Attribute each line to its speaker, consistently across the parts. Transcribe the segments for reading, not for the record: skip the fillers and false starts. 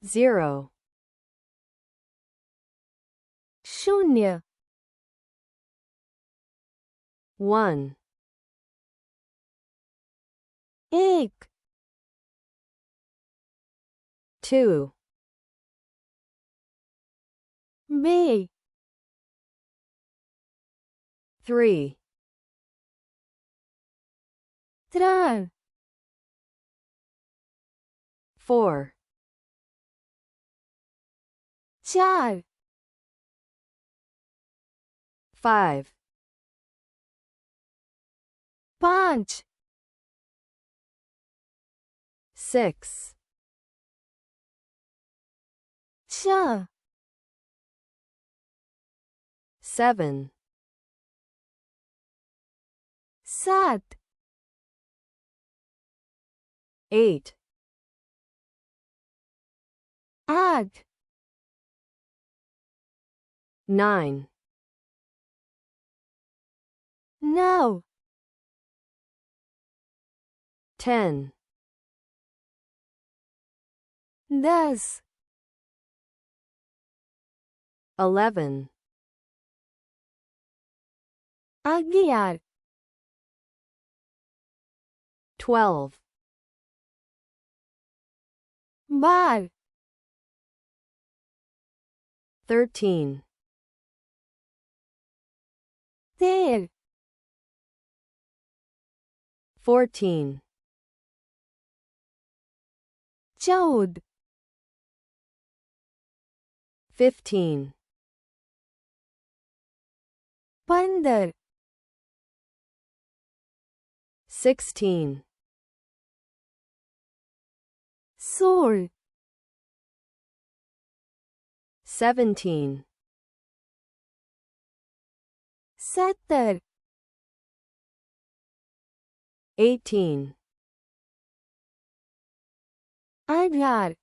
Speaker 1: 0
Speaker 2: शून्य
Speaker 1: 1
Speaker 2: एक
Speaker 1: 2
Speaker 2: बे
Speaker 1: 3
Speaker 2: त्रण
Speaker 1: 4
Speaker 2: चार
Speaker 1: 5
Speaker 2: पांच
Speaker 1: 6
Speaker 2: छह
Speaker 1: 7
Speaker 2: सात
Speaker 1: 8
Speaker 2: आठ
Speaker 1: 9
Speaker 2: नौ
Speaker 1: 10
Speaker 2: दस
Speaker 1: 11
Speaker 2: ग्यारह
Speaker 1: 12
Speaker 2: बारह
Speaker 1: 13
Speaker 2: तेरह
Speaker 1: 14
Speaker 2: चौदह
Speaker 1: 15
Speaker 2: पंद्रह
Speaker 1: 16
Speaker 2: सोलह
Speaker 1: 17
Speaker 2: सत्तर
Speaker 1: 18
Speaker 2: अठारह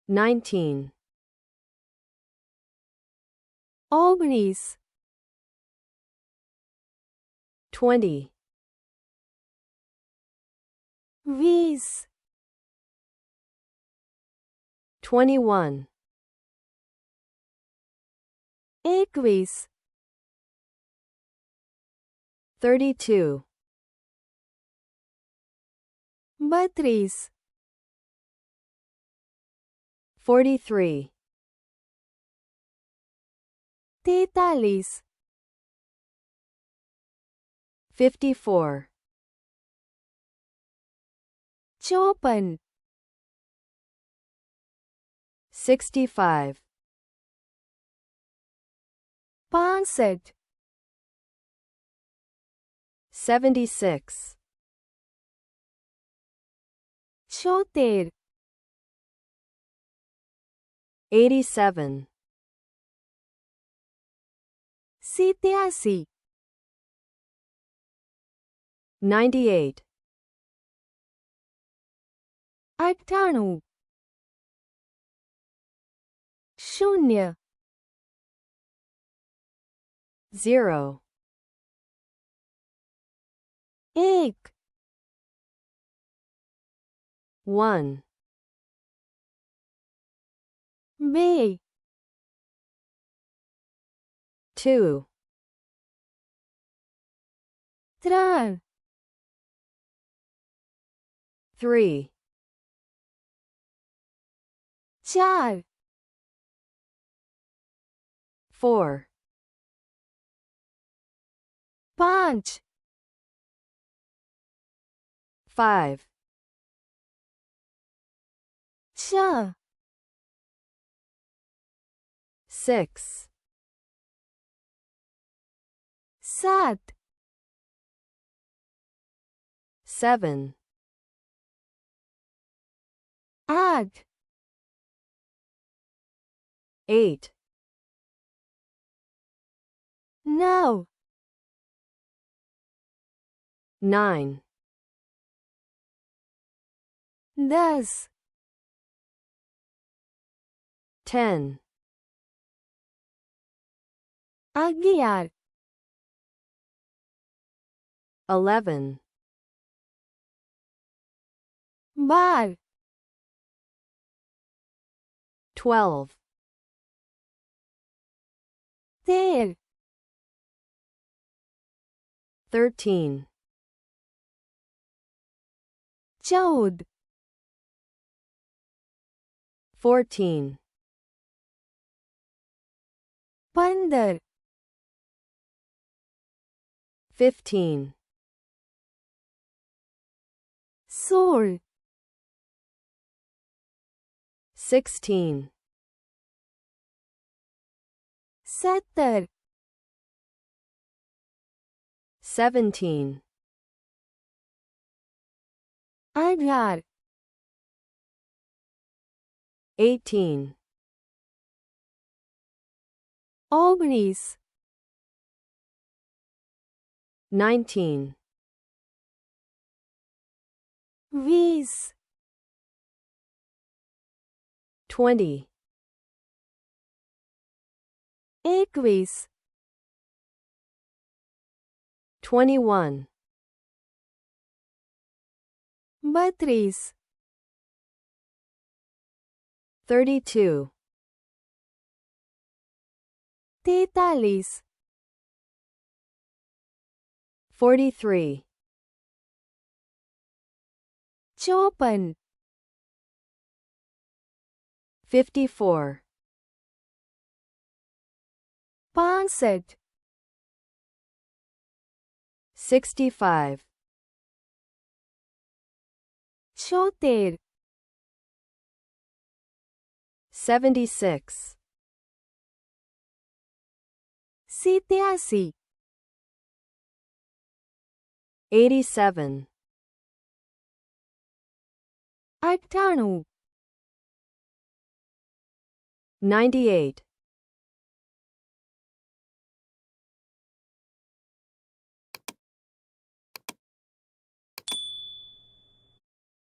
Speaker 1: 19
Speaker 2: उन्नीस
Speaker 1: 20
Speaker 2: बीस
Speaker 1: 21
Speaker 2: इक्कीस
Speaker 1: 32
Speaker 2: बत्तीस
Speaker 1: 43
Speaker 2: तैतालीस
Speaker 1: 54
Speaker 2: 54
Speaker 1: 65
Speaker 2: 65
Speaker 1: 76
Speaker 2: 76
Speaker 1: 87
Speaker 2: 87
Speaker 1: 98
Speaker 2: 98 शून्य
Speaker 1: 0
Speaker 2: एक
Speaker 1: 1
Speaker 2: बे
Speaker 1: 2
Speaker 2: त्रण
Speaker 1: 3
Speaker 2: चार
Speaker 1: 4
Speaker 2: पांच
Speaker 1: 5
Speaker 2: छह
Speaker 1: 6
Speaker 2: सात
Speaker 1: 7
Speaker 2: आठ
Speaker 1: 8
Speaker 2: नौ
Speaker 1: 9
Speaker 2: 10
Speaker 1: 10
Speaker 2: 11
Speaker 1: 11
Speaker 2: 12
Speaker 1: 12,
Speaker 2: 13
Speaker 1: 13,
Speaker 2: 14
Speaker 1: 14,
Speaker 2: 15
Speaker 1: 15,
Speaker 2: 16
Speaker 1: 16,
Speaker 2: 17
Speaker 1: 17,
Speaker 2: 18
Speaker 1: 18,
Speaker 2: 19
Speaker 1: 19,
Speaker 2: 20
Speaker 1: 20,
Speaker 2: 21
Speaker 1: 21,
Speaker 2: 32
Speaker 1: 32,
Speaker 2: 43
Speaker 1: 43,
Speaker 2: 54
Speaker 1: 54,
Speaker 2: 65
Speaker 1: 65,
Speaker 2: 76
Speaker 1: 76,
Speaker 2: 87
Speaker 1: 87,
Speaker 2: 98
Speaker 1: 98,